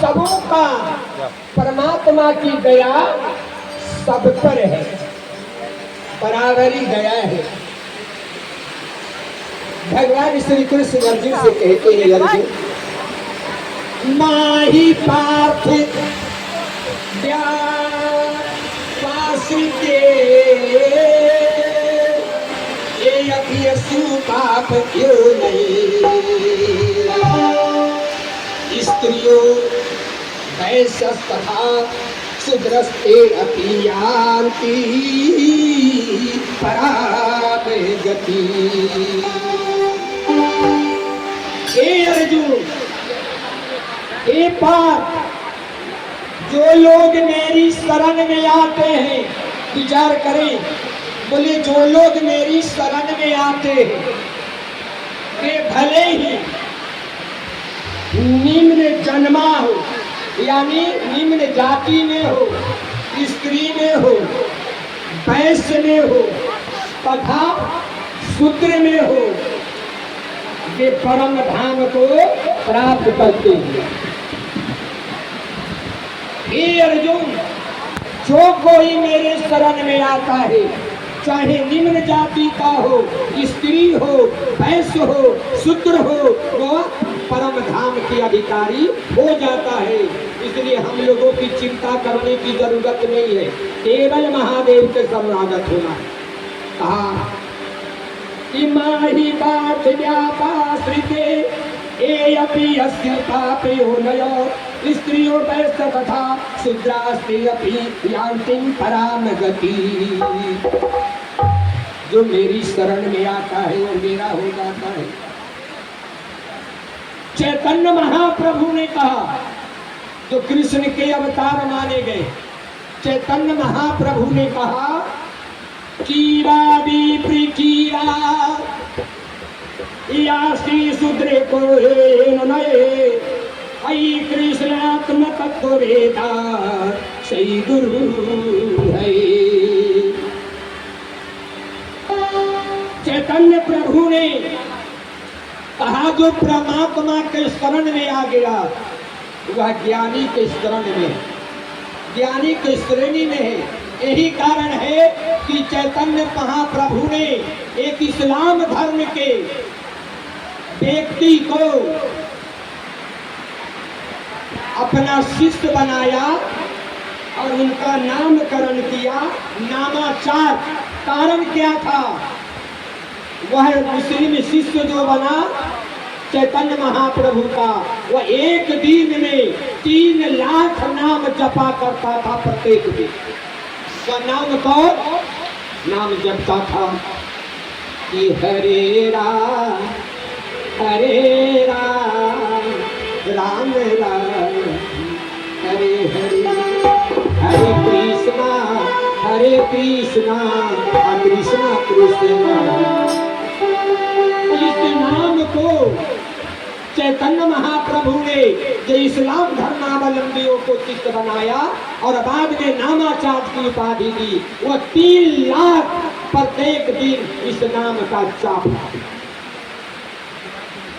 सबों का परमात्मा की दया सब पर है, बराबरी दया है। भगवान श्री कृष्ण अर्जुन से कहते हैं, अर्जुन माही पार्थ व्यापाश्रिते ये अभियसु पाप क्यों नहीं स्त्रियों वैश्यस्तथा शूद्रस्ते अपि यान्ति पराम गति। हे अर्जुन, हे पार्थ, जो लोग मेरी शरण में आते हैं, विचार करें, बोले जो लोग मेरी शरण में आते हैं वे भले ही निम्न जन्मा हो, यानी निम्न जाति में हो, स्त्री में हो, वैश्य में हो तथा शूद्र में हो, वे परम धाम को प्राप्त करते हैं। हे अर्जुन, जो कोई मेरे शरण में आता है, चाहे निम्न जाति का हो, स्त्री हो, वैश्य हो, शूद्र हो, वो परम धाम के अधिकारी हो जाता है। इसलिए हम लोगों की चिंता करने की जरूरत नहीं है, केवल महादेव के शरणागत होना है। कहा इमाहि पार्थ व्यापाश्रिते ये अपि यस्य पापयोनयो स्त्रियों वैश्य तथा शूद्रास्ते अपि यान्ति पराम गति। जो मेरी शरण में आता है वो मेरा हो जाता है। चैतन्य महाप्रभु ने कहा, जो कृष्ण के अवतार माने गए, चैतन्य महाप्रभु ने कहा कीड़ा विप्री कीड़ा यासी शूद्रे को नये आई कृष्णात्म तत्व वेदा सही गुरु है। चैतन्य प्रभु ने कहा जो परमात्मा के शरण में आ गया वह ज्ञानी के शरण में, ज्ञानी के श्रेणी में है। यही कारण है कि चैतन्य महाप्रभु ने एक इस्लाम धर्म के व्यक्ति को अपना शिष्य बनाया और उनका नामकरण किया नामाचार। कारण क्या था? वह मुस्लिम शिष्य जो बना चैतन्य महाप्रभु का, वह एक दिन में 3 लाख नाम जपा करता था प्रत्येक दिन। वह नाम कौन नाम जपता था कि हरे राम राम राम हरे हरे हरे कृष्णा कृष्णा कृष्णा। इस नाम को चैतन्य महाप्रभु ने जो इस्लाम धर्मावलंबियों को शिष्य बनाया और बाद में नामाचार्य की उपाधि दी, वह 3 लाख प्रत्येक दिन इस नाम का जाप।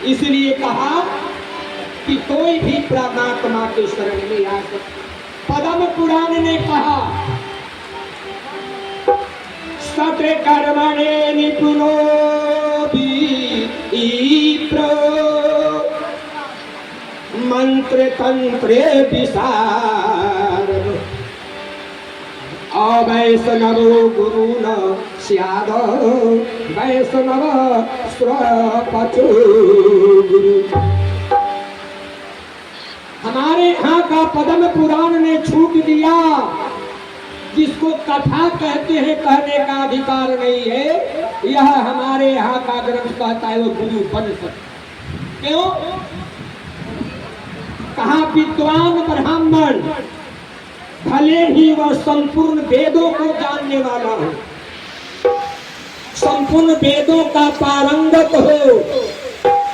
इसलिए कहा कि कोई भी परमात्मा के शरण में आ सकता। पद्म पुराण ने कहा सत्य कर्मणे निपुणो विप्रो मंत्र तंत्रे विशारद अवैष्णवो गुरु न स्याद वैष्णव स्वपचो गुरु। हमारे यहाँ का पद्म पुराण ने छूट दिया, जिसको कथा कहते हैं कहने का अधिकार नहीं है। यह हमारे यहाँ का ग्रंथ कहता है वो गुरु बन सकता। क्यों? कहा विद्वान ब्राह्मण भले ही वह संपूर्ण वेदों को जानने वाला हो, संपूर्ण वेदों का पारंगत हो,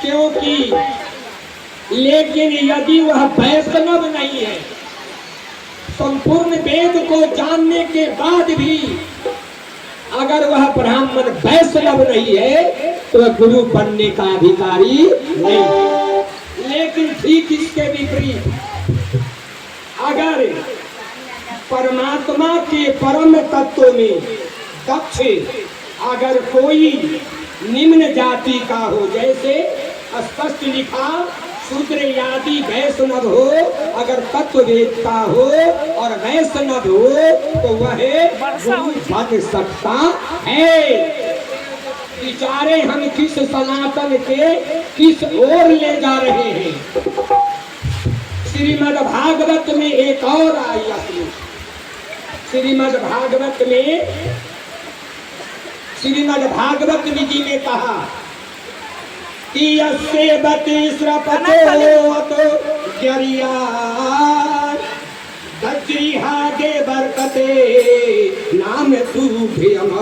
क्योंकि लेकिन यदि वह वैष्णव नहीं है, संपूर्ण वेद को जानने के बाद भी अगर वह ब्राह्मण वैष्णव नहीं है तो वह गुरु बनने का अधिकारी नहीं है। लेकिन ठीक इसके विपरीत अगर परमात्मा के परम तत्व में दक्ष अगर कोई निम्न जाति का हो, जैसे स्पष्ट लिखा शूद्र आदि वैष्णव हो, अगर तत्ववेदता हो और वैष्णव हो तो वह गुरु बन सकता है। विचारे हम किस सनातन के किस ओर ले जा रहे हैं। श्रीमद् भागवत में एक और आई अपनी, श्रीमद् भागवत विधि में कहा कि यस्य बति श्रपतो दज्रिहागे बरकते नाम तुभ्यम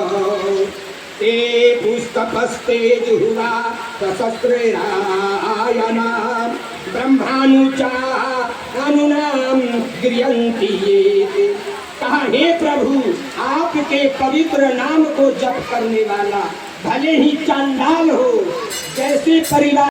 ते पुष्पस्ते जुहुवा सशस्त्ररायना ब्रह्मानुचा अनुनाम गृह्यन्ति ये। कहा हे प्रभु, आपके पवित्र नाम को जप करने वाला भले ही चांडाल हो, जैसे परिवार